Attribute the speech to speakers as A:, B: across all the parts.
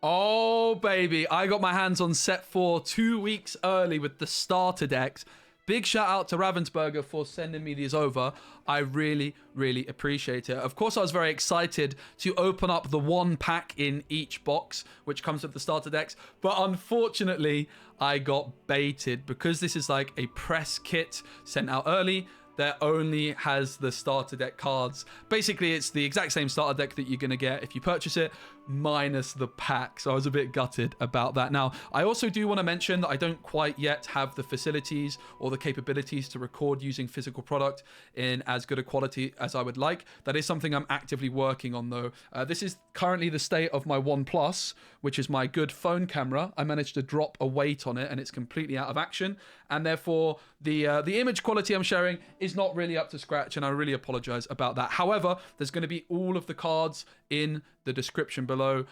A: Oh, baby. I got my hands on set 4 2 weeks early with the starter decks. Big shout out to Ravensburger for sending me these over. I really, really appreciate it. Of course, I was very excited to open up the one pack in each box, which comes with the starter decks. But unfortunately, I got baited because this is like a press kit sent out early that only has the starter deck cards. Basically, it's the exact same starter deck that you're going to get if you purchase it, minus the pack. So I was a bit gutted about that. Now, I also do want to mention that I don't quite yet have the facilities or the capabilities to record using physical product in as good a quality as I would like. That is something I'm actively working on, though. This is currently the state of my OnePlus, which is my good phone camera. I managed to drop a weight on it and it's completely out of action. And therefore, the image quality I'm sharing is not really up to scratch, and I really apologize about that. However, there's going to be all of the cards in the description below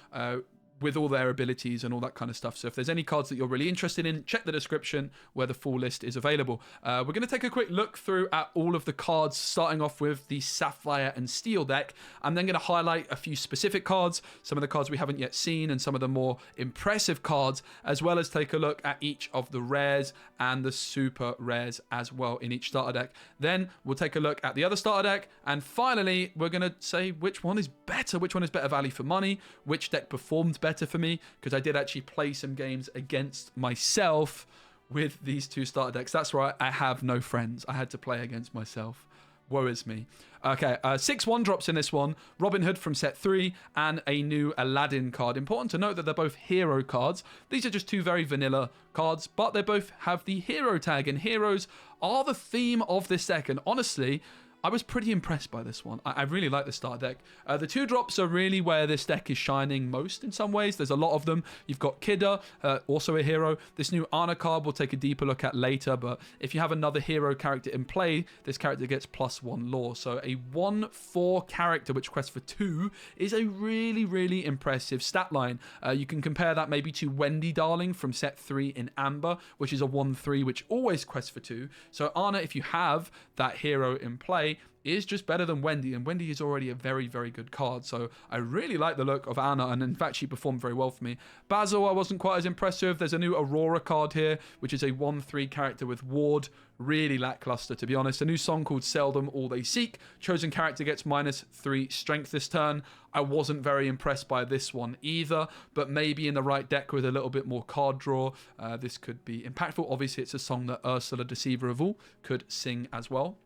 A: with all their abilities and all that kind of stuff. So if there's any cards that you're really interested in, check the description where the full list is available. We're going to take a quick look through at all of the cards, starting off with the Sapphire and Steel deck. I'm then going to highlight a few specific cards, some of the cards we haven't yet seen, and some of the more impressive cards, as well as take a look at each of the rares and the super rares as well in each starter deck. Then we'll take a look at the other starter deck, and finally, we're going to say which one is better, which one is better value for money, which deck performed better for me, because I did actually play some games against myself with these two starter decks. That's right, I have no friends. I had to play against myself. Woe is me. Okay, 6 1-drops in this one. Robin Hood from set 3 and a new Aladdin card. Important to note that they're both hero cards. These are just two very vanilla cards, but they both have the hero tag, and heroes are the theme of this deck. And honestly, I was pretty impressed by this one. I really like the starter deck. The 2-drops are really where this deck is shining most in some ways. There's a lot of them. You've got Kidda, also a hero. This new Anna card we'll take a deeper look at later, but if you have another hero character in play, this character gets +1 lore. So a 1/4 character which quests for 2 is a really, really impressive stat line. You can compare that maybe to Wendy Darling from set 3 in Amber, which is a 1/3 which always quests for 2. So Anna, if you have that hero in play, is just better than Wendy, and Wendy is already a very, very good card. So I really like the look of Anna, and in fact she performed very well for me. Basil I wasn't quite as impressed with. There's a new Aurora card here, which is a 1/3 character with ward. Really lackluster, to be honest. A new song called Seldom, All They Seek. Chosen character gets -3 strength this turn. I wasn't very impressed by this one either, but maybe in the right deck with a little bit more card draw, this could be impactful. Obviously it's a song that Ursula, Deceiver of All, could sing as well.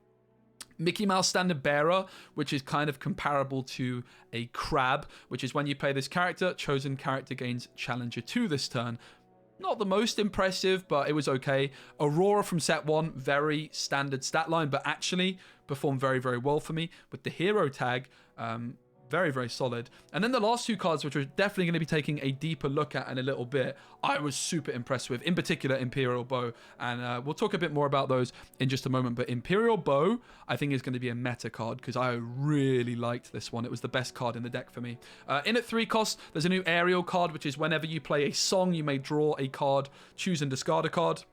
A: Mickey Mouse Standard Bearer, which is kind of comparable to a crab, which is when you play this character, chosen character gains Challenger 2 this turn. Not the most impressive, but it was okay. Aurora from set 1, very standard stat line, but actually performed very, very well for me with the hero tag. Very, very solid. And then the last two cards, which we're definitely going to be taking a deeper look at in a little bit, I was super impressed with, in particular Imperial Bow. And we'll talk a bit more about those in just a moment. But Imperial Bow, I think, is going to be a meta card because I really liked this one. It was the best card in the deck for me. In at 3 cost, there's a new Ariel card, which is whenever you play a song, you may draw a card, choose and discard a card.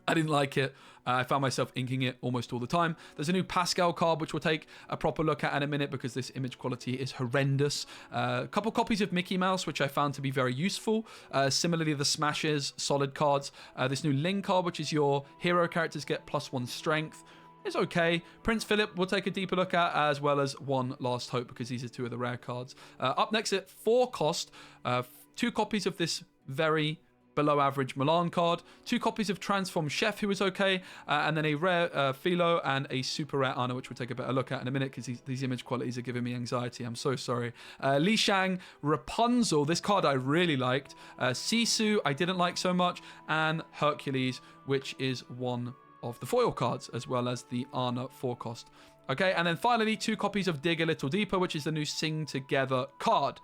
A: I didn't like it. I found myself inking it almost all the time. There's a new Pascal card, which we'll take a proper look at in a minute because this image quality is horrendous. A couple copies of Mickey Mouse, which I found to be very useful. Similarly, the Smashes, solid cards. This new Ling card, which is your hero characters get +1 strength. It's okay. Prince Philip we'll take a deeper look at, as well as One Last Hope, because these are 2 of the rare cards. Up next at 4 cost, 2 copies of this very below average Milan card, 2 copies of Transform Chef, who is okay, and then a rare Philo and a super rare Anna, which we'll take a better look at in a minute because these image qualities are giving me anxiety. I'm so sorry. Li Shang, Rapunzel, this card I really liked. Sisu, I didn't like so much, and Hercules, which is one of the foil cards, as well as the Anna 4 cost. Okay, and then finally 2 copies of Dig a Little Deeper, which is the new Sing Together card.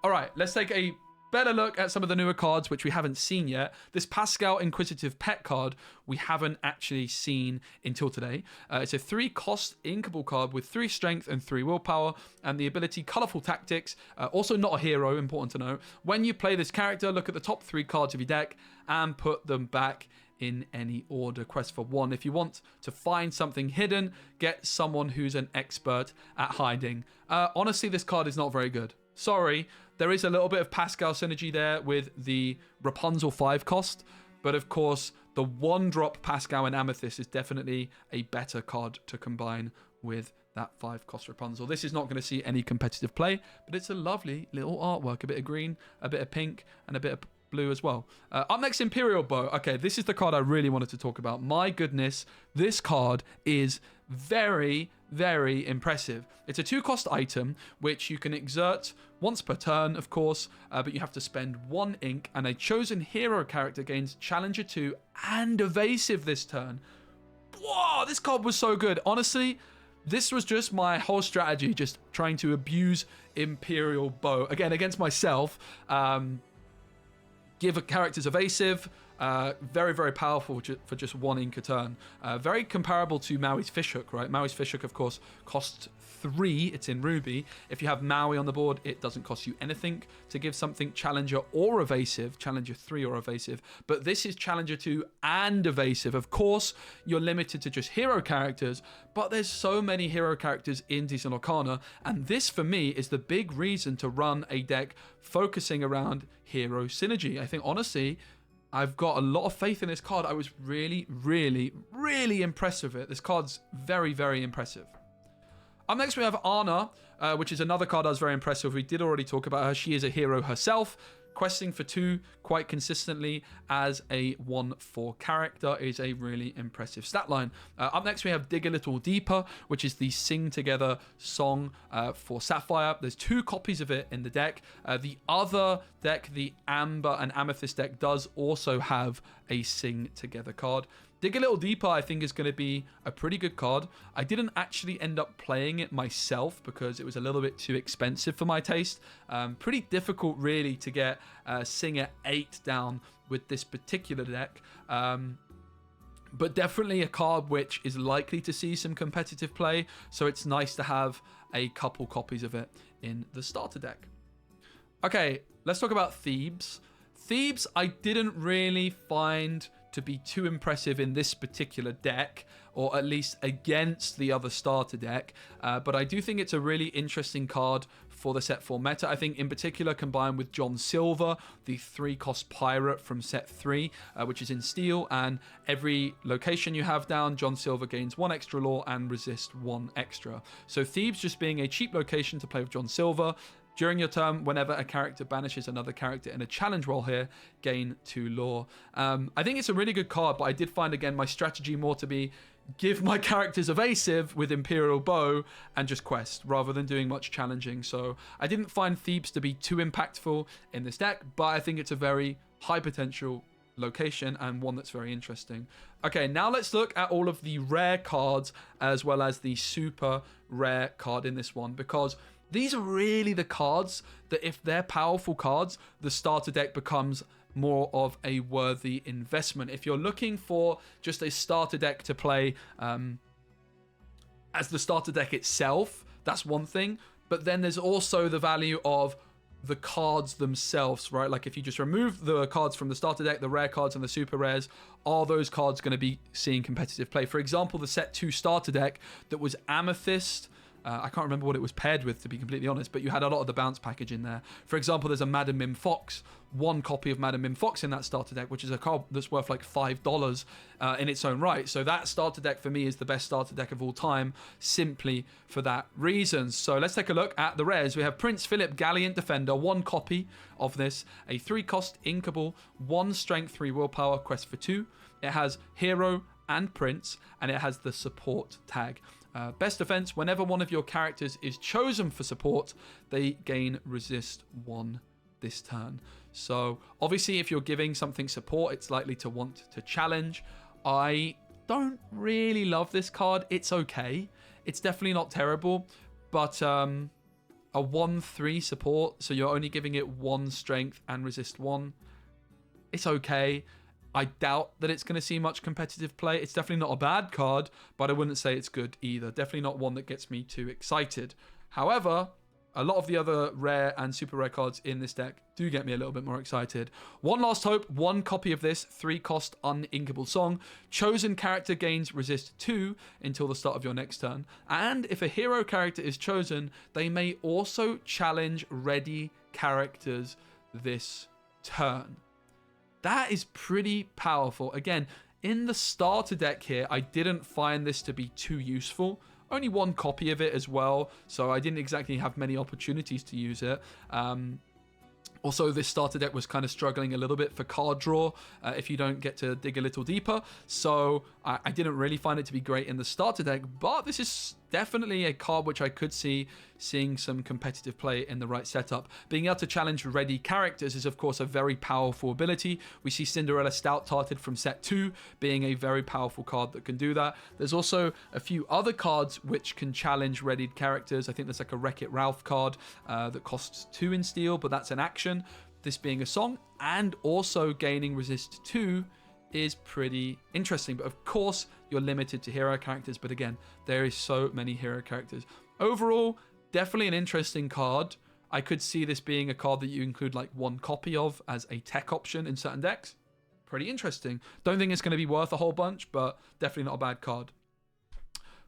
A: All right, let's take a better look at some of the newer cards, which we haven't seen yet. This Pascal Inquisitive Pet card, we haven't actually seen until today. It's a 3 cost inkable card with 3 strength and 3 willpower, and the ability Colorful Tactics, also not a hero, important to know. When you play this character, look at the top 3 cards of your deck and put them back in any order. Quest for 1. If you want to find something hidden, get someone who's an expert at hiding. Honestly, this card is not very good. Sorry, there is a little bit of Pascal synergy there with the Rapunzel 5 cost, but of course, the 1-drop Pascal and Amethyst is definitely a better card to combine with that 5 cost Rapunzel. This is not going to see any competitive play, but it's a lovely little artwork. A bit of green, a bit of pink, and a bit of blue as well. Up next, Imperial Bow. Okay, this is the card I really wanted to talk about. My goodness, this card is very, very impressive. It's a 2-cost item, which you can exert once per turn, of course, but you have to spend 1 ink, and a chosen hero character gains Challenger 2 and Evasive this turn. Whoa, this card was so good. Honestly, this was just my whole strategy, just trying to abuse Imperial Bow. Again, against myself, give characters Evasive, very, very powerful for just 1 ink a turn. Very comparable to Maui's Fishhook, right? Maui's Fishhook, of course, costs 3. It's in Ruby. If you have Maui on the board, it doesn't cost you anything to give something Challenger or Evasive, Challenger 3 or Evasive. But this is Challenger 2 and Evasive. Of course, you're limited to just hero characters, but there's so many hero characters in Decent Lorcana, and this, for me, is the big reason to run a deck focusing around hero synergy. I think, honestly, I've got a lot of faith in this card. I was really, really, really impressed with it. This card's very, very impressive. Up next, we have Anna, which is another card I was very impressed with. We did already talk about her. She is a hero herself, questing for 2 quite consistently as a 1/4 character is a really impressive stat line. Up next, we have Dig a Little Deeper, which is the Sing Together song for Sapphire. There's 2 copies of it in the deck. The other deck, the Amber and Amethyst deck, does also have a Sing Together card. Dig a Little Deeper, I think, is going to be a pretty good card. I didn't actually end up playing it myself because it was a little bit too expensive for my taste. Pretty difficult, really, to get Sing at 8 down with this particular deck. But definitely a card which is likely to see some competitive play, so it's nice to have a couple copies of it in the starter deck. Okay, let's talk about Thebes. Thebes, I didn't really find to be too impressive in this particular deck, or at least against the other starter deck, but I do think it's a really interesting card for the set 4 meta. I think in particular combined with John Silver, the 3-cost pirate from set 3, which is in steel, and every location you have down, John Silver gains 1 extra law and resist 1 extra. So Thebes just being a cheap location to play with John Silver. During your turn, whenever a character banishes another character in a challenge role here, gain 2 lore. I think it's a really good card, but I did find, again, my strategy more to be give my characters Evasive with Imperial Bow and just quest, rather than doing much challenging. So I didn't find Thebes to be too impactful in this deck, but I think it's a very high potential location and one that's very interesting. Okay, now let's look at all of the rare cards as well as the super rare card in this one, because these are really the cards that, if they're powerful cards, the starter deck becomes more of a worthy investment. If you're looking for just a starter deck to play as the starter deck itself, that's one thing. But then there's also the value of the cards themselves, right? Like if you just remove the cards from the starter deck, the rare cards and the super rares, are those cards going to be seeing competitive play? For example, the set 2 starter deck that was Amethyst, I can't remember what it was paired with, to be completely honest, but you had a lot of the bounce package in there. For example, there's a Madam Mim Fox, 1 copy of Madam Mim Fox in that starter deck, which is a card that's worth like $5 in its own right. So that starter deck for me is the best starter deck of all time, simply for that reason. So let's take a look at the rares. We have Prince Philip, Gallant Defender, 1 copy of this, a 3-cost Inkable, 1 Strength, 3 Willpower, quest for 2. It has Hero and Prince, and it has the support tag. Best defense, whenever one of your characters is chosen for support, they gain resist 1 this turn. So obviously if you're giving something support, it's likely to want to challenge. I don't really love this card. It's okay. It's definitely not terrible, but a 1/3 support, so you're only giving it 1 strength and resist 1. It's okay. I doubt that it's going to see much competitive play. It's definitely not a bad card, but I wouldn't say it's good either. Definitely not one that gets me too excited. However, a lot of the other rare and super rare cards in this deck do get me a little bit more excited. One Last Hope, 1 copy of this, 3 cost uninkable song. Chosen character gains resist 2 until the start of your next turn. And if a hero character is chosen, they may also challenge ready characters this turn. That is pretty powerful. Again, in the starter deck here, I didn't find this to be too useful. Only 1 copy of it as well, so I didn't exactly have many opportunities to use it. Also, this starter deck was kind of struggling a little bit for card draw if you don't get to dig a little deeper. So I didn't really find it to be great in the starter deck, but this is definitely a card which I could see seeing some competitive play in the right setup. Being able to challenge ready characters is, of course, a very powerful ability. We see Cinderella Stout-Tarted from set 2 being a very powerful card that can do that. There's also a few other cards which can challenge readied characters. I think there's like a Wreck-It Ralph card that costs 2 in steel, but that's an action. This being a song, and also gaining resist 2 is pretty interesting. But of course, you're limited to hero characters. But again, there is so many hero characters. Overall, definitely an interesting card. I could see this being a card that you include like 1 copy of as a tech option in certain decks. Pretty interesting. Don't think it's going to be worth a whole bunch, but definitely not a bad card.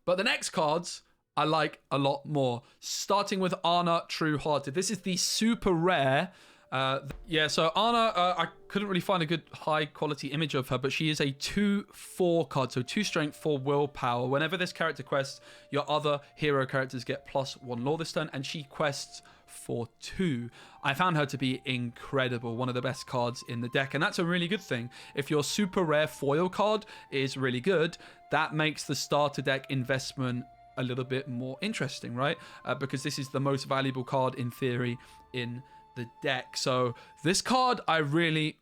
A: But the next cards I like a lot more. Starting with Anna True Hearted. This is the super rare. So Anna, I couldn't really find a good high quality image of her, but she is a 2/4 card, so 2 strength, 4 willpower. Whenever this character quests, your other hero characters get +1 law this turn, and she quests for 2. I found her to be incredible, one of the best cards in the deck, and that's a really good thing. If your super rare foil card is really good, that makes the starter deck investment a little bit more interesting, right? Because this is the most valuable card in theory in the deck. So this card I really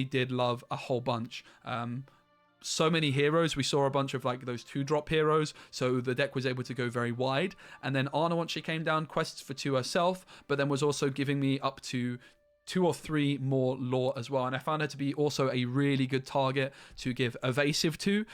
A: did love a whole bunch. So many heroes. We saw a bunch of like those 2-drop heroes, so the deck was able to go very wide. And then Anna, once she came down, quests for 2 herself, but then was also giving me up to 2 or 3 more lore as well. And I found her to be also a really good target to give Evasive to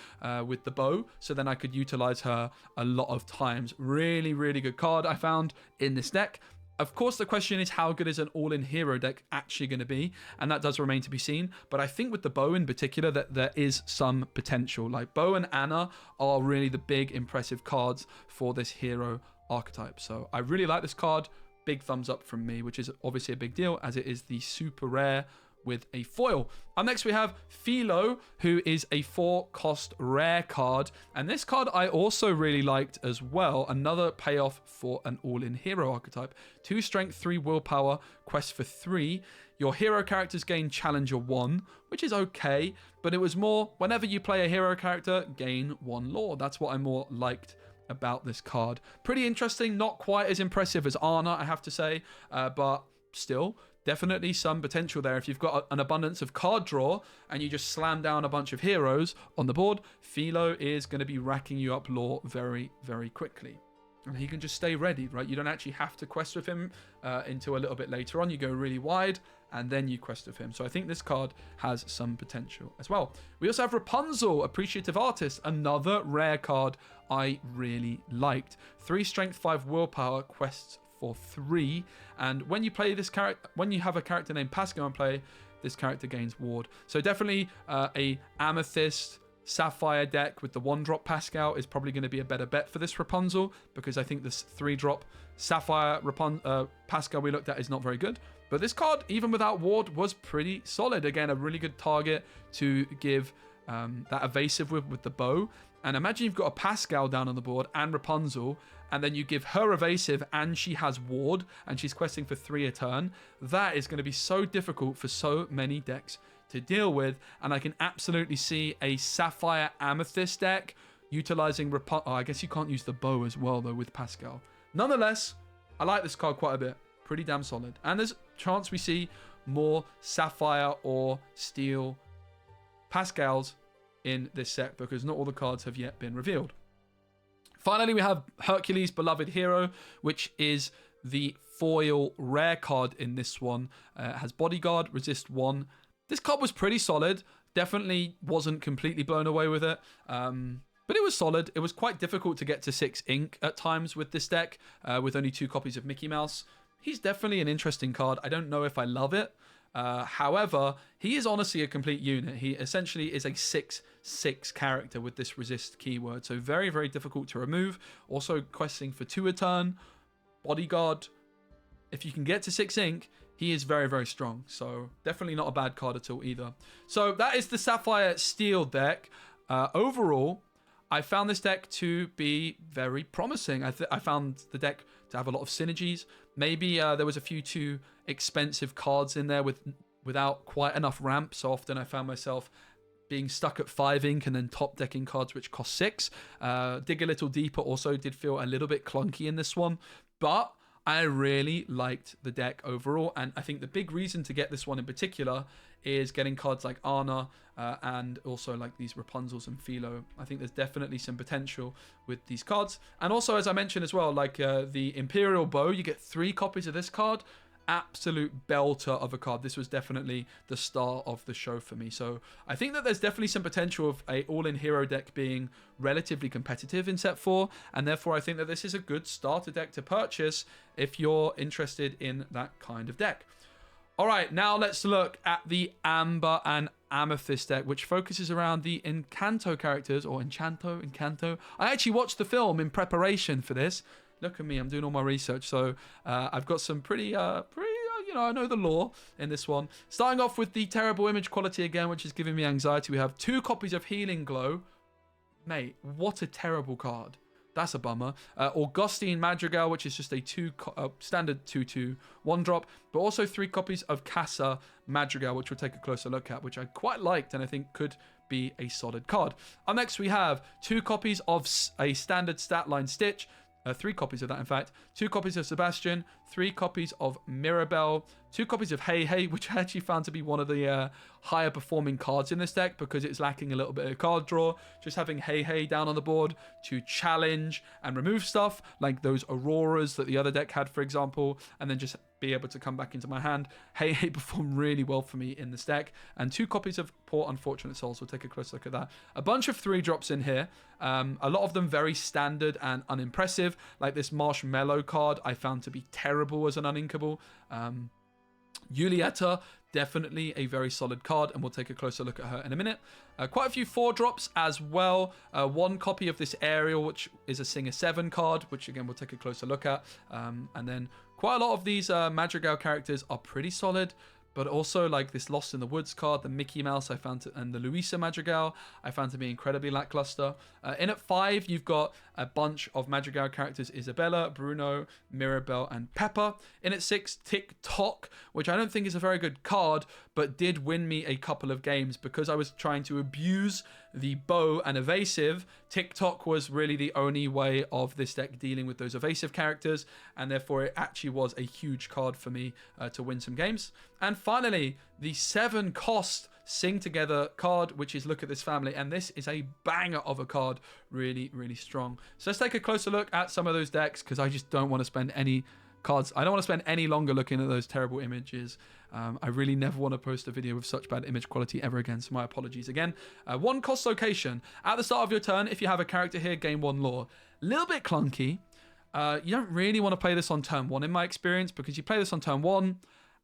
A: with the bow, so then I could utilize her a lot of times. Really good card I found in this deck. Of course, the question is, how good is an all-in hero deck actually going to be? And that does remain to be seen. But I think with the bow in particular, that there is some potential. Like, Bow and Anna are really the big, impressive cards for this hero archetype. So I really like this card. Big thumbs up from me, which is obviously a big deal, as it is the super rare with a foil. Up next we have Philo, who is a 4-cost rare card, and this card I also really liked as well. Another payoff for an all-in hero archetype. 2 strength, 3 willpower, quest for 3. Your hero characters gain challenger 1, which is okay, but it was more whenever you play a hero character, gain 1 lore. That's what I more liked about this card. Pretty interesting, not quite as impressive as Anna, I have to say, but still definitely some potential there. If you've got an abundance of card draw and you just slam down a bunch of heroes on the board, Philo is going to be racking you up lore very quickly. And he can just stay ready, right? You don't actually have to quest with him until a little bit later on. You go really wide and then you quest with him. So I think this card has some potential as well. We also have Rapunzel, Appreciative Artist, another rare card I really liked. 3 strength, 5 willpower, quests for 3, and when you play this character, when you have a character named Pascal in play, this character gains ward. So definitely a Amethyst Sapphire deck with the 1-drop Pascal is probably going to be a better bet for this Rapunzel, because I think this 3-drop Sapphire Pascal we looked at is not very good. But this card, even without ward, was pretty solid. Again, a really good target to give that evasive with the bow. And imagine you've got a Pascal down on the board and Rapunzel, and then you give her evasive and she has ward and she's questing for 3 a turn. That is going to be so difficult for so many decks to deal with. And I can absolutely see a Sapphire Amethyst deck utilizing I guess you can't use the bow as well though with Pascal. Nonetheless, I like this card quite a bit. Pretty damn solid. And there's a chance we see more Sapphire or Steel Pascals in this set, because not all the cards have yet been revealed. Finally, we have Hercules, Beloved Hero, which is the foil rare card in this one. It has Bodyguard, Resist 1. This card was pretty solid. Definitely wasn't completely blown away with it. But it was solid. It was quite difficult to get to 6 ink at times with this deck, with only 2 copies of Mickey Mouse. He's definitely an interesting card. I don't know if I love it. However, he is honestly a complete unit. He essentially is a 6/6 character with this resist keyword. So very, very difficult to remove. Also questing for 2 a turn. Bodyguard. If you can get to 6 ink, he is very, very strong. So definitely not a bad card at all either. So that is the Sapphire Steel deck. Overall, I found this deck to be very promising. I found the deck to have a lot of synergies. Maybe there was a few too expensive cards in there without quite enough ramp. So often I found myself being stuck at 5 ink and then top decking cards which cost 6. Dig a little deeper also did feel a little bit clunky in this one. But I really liked the deck overall, and I think the big reason to get this one in particular is getting cards like Anna and also like these Rapunzels and Philo. I think there's definitely some potential with these cards. And also, as I mentioned as well, like the Imperial Bow, you get 3 copies of this card. Absolute belter of a card. This was definitely the star of the show for me. So I think that there's definitely some potential of a all-in hero deck being relatively competitive in set 4, and therefore I think that this is a good starter deck to purchase if you're interested in that kind of deck. All right, now let's look at the Amber and Amethyst deck, which focuses around the Encanto characters, or Encanto. I actually watched the film in preparation for this. Look at me, I'm doing all my research. So I've got some pretty, I know the lore in this one. Starting off with the terrible image quality again, which is giving me anxiety. We have 2 copies of Healing Glow. Mate, what a terrible card. That's a bummer. Augustine Madrigal, which is just a standard 2/2 1-drop, but also 3 copies of Casa Madrigal, which we'll take a closer look at, which I quite liked and I think could be a solid card. Up next, we have 2 copies of a standard stat line Stitch, 3 copies of that, in fact. 2 copies of Sebastian, 3 copies of Mirabelle, 2 copies of Hey Hey, which I actually found to be one of the higher performing cards in this deck because it's lacking a little bit of card draw. Just having Hey Hey down on the board to challenge and remove stuff like those Auroras that the other deck had, for example, and then just be able to come back into my hand. Hey Hey performed really well for me in this deck. And 2 copies of Poor Unfortunate Souls. We'll take a close look at that. A bunch of 3-drops in here. A lot of them very standard and unimpressive. Like this Marshmallow card I found to be terrible as an uninkable. Julieta, definitely a very solid card, and we'll take a closer look at her in a minute. Quite a few 4-drops as well. 1 copy of this Ariel, which is a Singer 7 card, which again we'll take a closer look at. And then quite a lot of these Madrigal characters are pretty solid, but also like this Lost in the Woods card, the Mickey Mouse I found and the Luisa Madrigal I found to be incredibly lackluster. In at 5, you've got a bunch of Madrigal characters: Isabella, Bruno, Mirabelle, and Pepper. In at 6, TikTok, which I don't think is a very good card, but did win me a couple of games because I was trying to abuse the Bow and Evasive. TikTok was really the only way of this deck dealing with those evasive characters, and therefore it actually was a huge card for me to win some games. And finally, the 7-cost Sing Together card, which is Look at This Family, and this is a banger of a card. Really, really strong. So let's take a closer look at some of those decks, because I just don't want to spend any cards. I don't want to spend any longer looking at those terrible images. I really never want to post a video with such bad image quality ever again, so my apologies again. 1 cost location. At the start of your turn, if you have a character here, gain 1 lore. A little bit clunky. You don't really want to play this on turn 1 in my experience, because you play this on turn 1,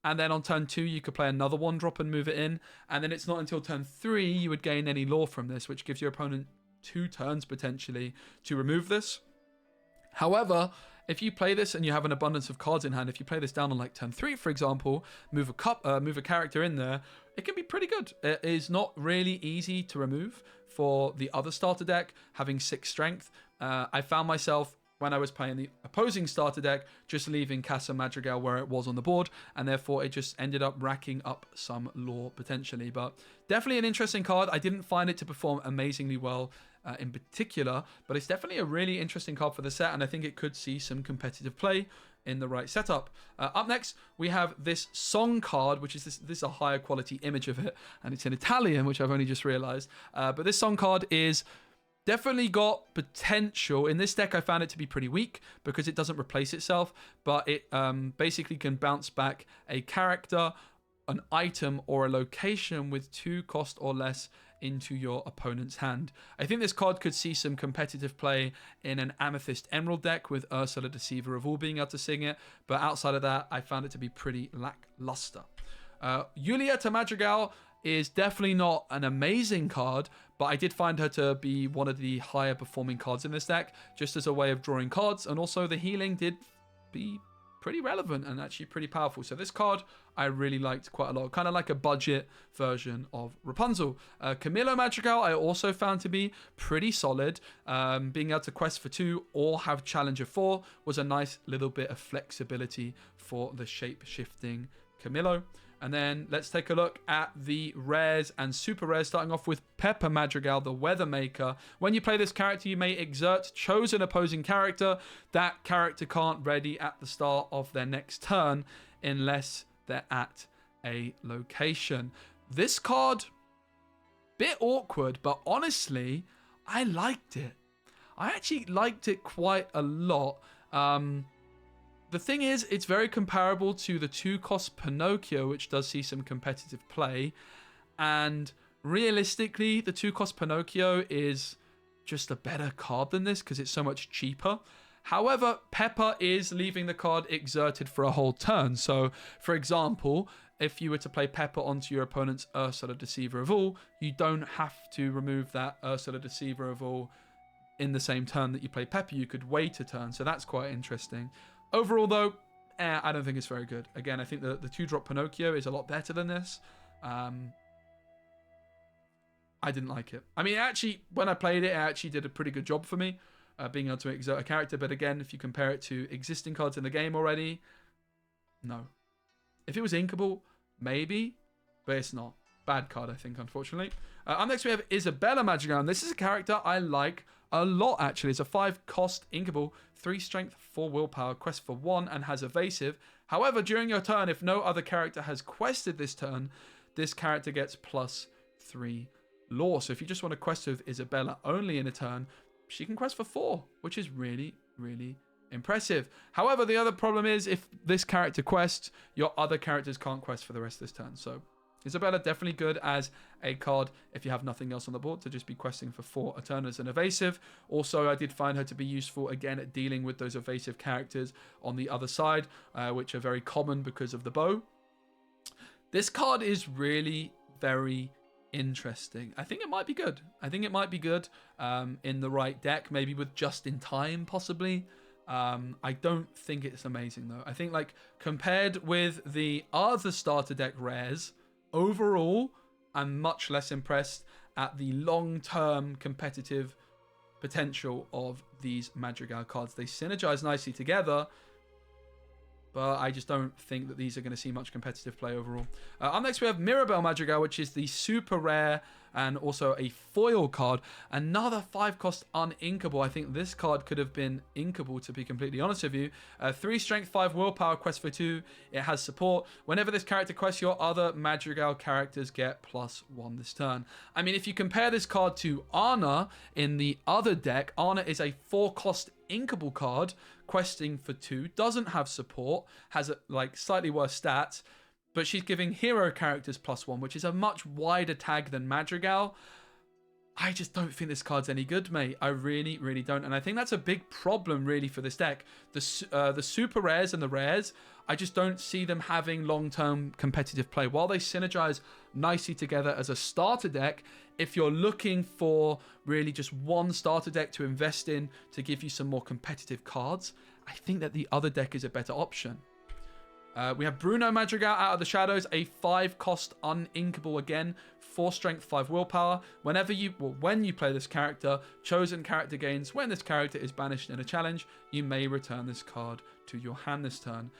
A: and then on turn 2 you could play another 1-drop and move it in, and then it's not until turn 3 you would gain any lore from this, which gives your opponent 2 turns potentially to remove this. However, if you play this and you have an abundance of cards in hand, if you play this down on like turn 3, for example, move a character in there, it can be pretty good. It is not really easy to remove for the other starter deck, having 6 strength. I found myself, when I was playing the opposing starter deck, just leaving Casa Madrigal where it was on the board, and therefore it just ended up racking up some lore potentially. But definitely an interesting card. I didn't find it to perform amazingly well in particular, but it's definitely a really interesting card for the set, and I think it could see some competitive play in the right setup. Up next, we have this song card, which is this is a higher quality image of it, and it's in Italian, which I've only just realized. But this song card is definitely got potential. In this deck, I found it to be pretty weak because it doesn't replace itself, but it basically can bounce back a character, an item, or a location with 2 cost or less into your opponent's hand. I think this card could see some competitive play in an Amethyst Emerald deck with Ursula, Deceiver of All being able to sing it, but outside of that, I found it to be pretty lackluster. Yulia to Madrigal is definitely not an amazing card, but I did find her to be one of the higher performing cards in this deck, just as a way of drawing cards, and also the healing did be pretty relevant and actually pretty powerful. So this card I really liked quite a lot, kind of like a budget version of Rapunzel. Camillo Madrigal I also found to be pretty solid. Being able to quest for 2 or have Challenger 4 was a nice little bit of flexibility for the shape-shifting Camillo. And then let's take a look at the rares and super rares, starting off with Pepper Madrigal, the Weather Maker. When you play this character, you may exert chosen opposing character. That character can't ready at the start of their next turn unless they're at a location. This card, bit awkward, but honestly, I liked it. I actually liked it quite a lot. The thing is, it's very comparable to the 2-cost Pinocchio, which does see some competitive play. And realistically, the 2-cost Pinocchio is just a better card than this because it's so much cheaper. However, Pepper is leaving the card exerted for a whole turn. So, for example, if you were to play Pepper onto your opponent's Ursula, Deceiver of All, you don't have to remove that Ursula, Deceiver of All in the same turn that you play Pepper. You could wait a turn, so that's quite interesting. Overall, though, I don't think it's very good. Again, I think the 2-drop Pinocchio is a lot better than this. I didn't like it. I mean, actually, when I played it, it actually did a pretty good job for me, being able to exert a character. But again, if you compare it to existing cards in the game already, no. If it was inkable, maybe, but it's not. Bad card, I think, unfortunately. Up next, we have Isabella Madrigal. And this is a character I like a lot, actually. It's a 5-cost inkable, 3 strength, 4 willpower, quest for 1, and has evasive. However, during your turn, if no other character has quested this turn, this character gets +3 lore. So if you just want to quest with Isabella only in a turn, she can quest for 4, which is really, really impressive. However, the other problem is if this character quests, your other characters can't quest for the rest of this turn. So Isabella definitely good as a card if you have nothing else on the board to just be questing for 4 a turn as an evasive. Also, I did find her to be useful again at dealing with those evasive characters on the other side, which are very common because of the bow. This card is really very interesting. I think it might be good. I think it might be good in the right deck, maybe with Just in Time possibly. I don't think it's amazing though. I think like compared with the other starter deck rares, overall, I'm much less impressed at the long-term competitive potential of these Madrigal cards. They synergize nicely together, but I just don't think that these are going to see much competitive play overall. Up next, we have Mirabelle Madrigal, which is the super rare and also a foil card. Another 5-cost uninkable. I think this card could have been inkable, to be completely honest with you. 3 strength, 5 willpower, quest for 2. It has support. Whenever this character quests, your other Madrigal characters get +1 this turn. I mean, if you compare this card to Anna in the other deck, Anna is a 4-cost inkable card, questing for 2, doesn't have support, has like slightly worse stats, but she's giving hero characters +1, which is a much wider tag than Madrigal. I just don't think this card's any good, mate. I really, really don't. And I think that's a big problem, really, for this deck. The super rares and the rares, I just don't see them having long-term competitive play. While they synergize nicely together as a starter deck, if you're looking for really just one starter deck to invest in to give you some more competitive cards, I think that the other deck is a better option. We have Bruno Madrigal out of the shadows, a 5-cost uninkable again, 4 strength, 5 willpower. When you play this character, chosen character gains. When this character is banished in a challenge, you may return this card to your hand this turn.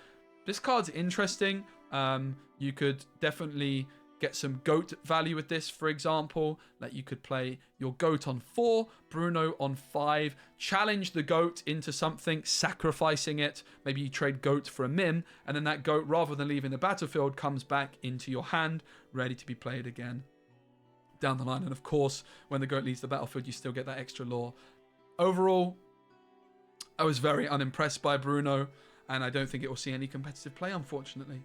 A: This card's interesting. You could definitely get some GOAT value with this, for example. Like you could play your GOAT on 4, Bruno on 5, challenge the GOAT into something, sacrificing it. Maybe you trade GOAT for a min, and then that GOAT, rather than leaving the battlefield, comes back into your hand, ready to be played again down the line. And of course, when the GOAT leaves the battlefield, you still get that extra lore. Overall, I was very unimpressed by Bruno, and I don't think it will see any competitive play, unfortunately.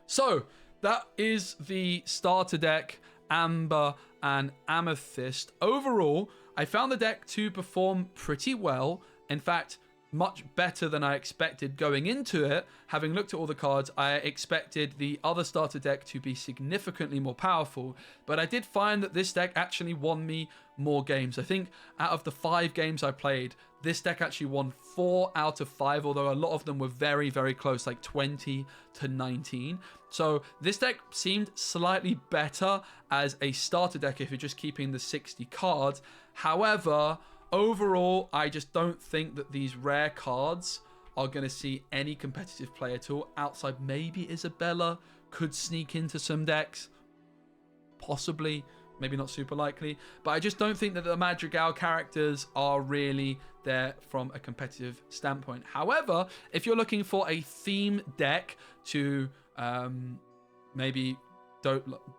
A: So, that is the starter deck, Amber and Amethyst. Overall, I found the deck to perform pretty well. In fact, much better than I expected going into it. Having looked at all the cards, I expected the other starter deck to be significantly more powerful, but I did find that this deck actually won me more games. I think out of the 5 games I played, this deck actually won 4 out of 5, although a lot of them were very, very close, like 20 to 19. So this deck seemed slightly better as a starter deck if you're just keeping the 60 cards. However, overall, I just don't think that these rare cards are going to see any competitive play at all. Outside, maybe Isabella could sneak into some decks. Possibly. Maybe not super likely. But I just don't think that the Madrigal characters are really there from a competitive standpoint. However, if you're looking for a theme deck to maybe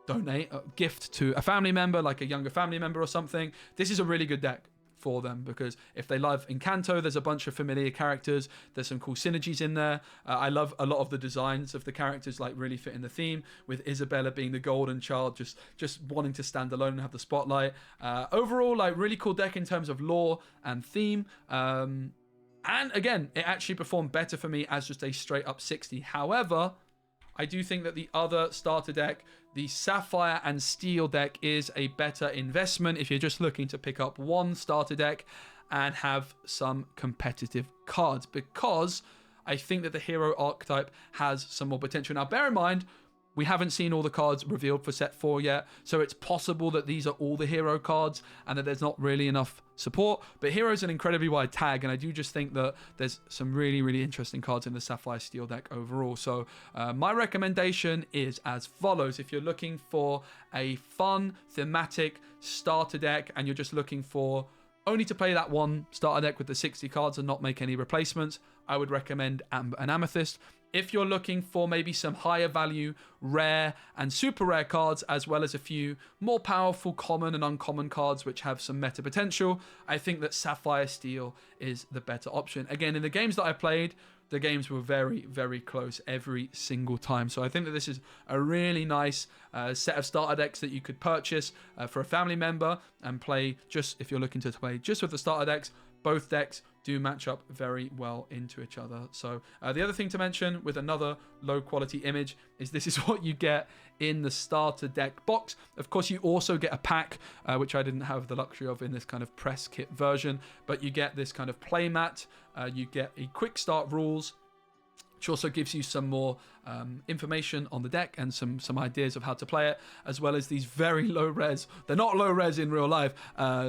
A: donate, gift to a family member, like a younger family member or something, this is a really good deck for them, because if they love Encanto, there's a bunch of familiar characters, there's some cool synergies in there. I love a lot of the designs of the characters, like really fit in the theme, with Isabella being the golden child, just wanting to stand alone and have the spotlight. Overall, like really cool deck in terms of lore and theme. And again, it actually performed better for me as just a straight up 60. However, I do think that the other starter deck, the Sapphire and Steel deck, is a better investment if you're just looking to pick up one starter deck and have some competitive cards, because I think that the hero archetype has some more potential. Now, bear in mind, we haven't seen all the cards revealed for set 4 yet, so it's possible that these are all the hero cards and that there's not really enough support. But hero is an incredibly wide tag, and I do just think that there's some really, really interesting cards in the Sapphire Steel deck overall. So my recommendation is as follows. If you're looking for a fun, thematic starter deck and you're just looking for only to play that one starter deck with the 60 cards and not make any replacements, I would recommend an Amethyst. If you're looking for maybe some higher value, rare and super rare cards, as well as a few more powerful common and uncommon cards which have some meta potential, I think that Sapphire Steel is the better option. Again, in the games that I played, the games were very, very close every single time. So I think that this is a really nice set of starter decks that you could purchase for a family member and play just if you're looking to play just with the starter decks. Both decks do match up very well into each other. So the other thing to mention with another low quality image is this is what you get in the starter deck box. Of course, you also get a pack, which I didn't have the luxury of in this kind of press kit version, but you get this kind of play mat. You get a quick start rules, which also gives you some more information on the deck and some ideas of how to play it, as well as these very low res, they're not low res in real life,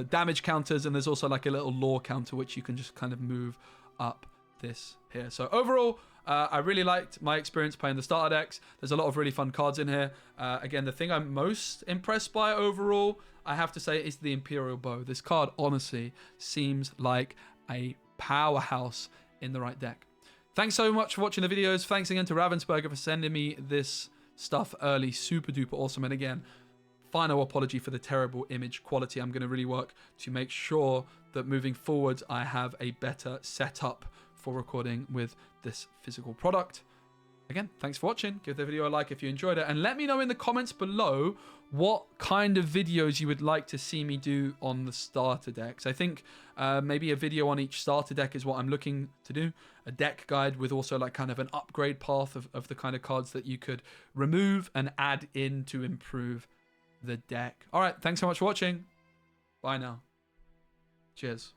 A: damage counters, and there's also like a little lore counter which you can just kind of move up this here. So overall, I really liked my experience playing the starter decks. There's a lot of really fun cards in here. Again, the thing I'm most impressed by overall, I have to say, is the Imperial Bow. This card honestly seems like a powerhouse in the right deck. Thanks so much for watching the videos. Thanks again to Ravensburger for sending me this stuff early. Super duper awesome. And again, final apology for the terrible image quality. I'm going to really work to make sure that moving forward, I have a better setup for recording with this physical product. Again, thanks for watching. Give the video a like if you enjoyed it. And let me know in the comments below what kind of videos you would like to see me do on the starter decks. I think maybe a video on each starter deck is what I'm looking to do. A deck guide with also like kind of an upgrade path of the kind of cards that you could remove and add in to improve the deck. All right, thanks so much for watching. Bye now. Cheers.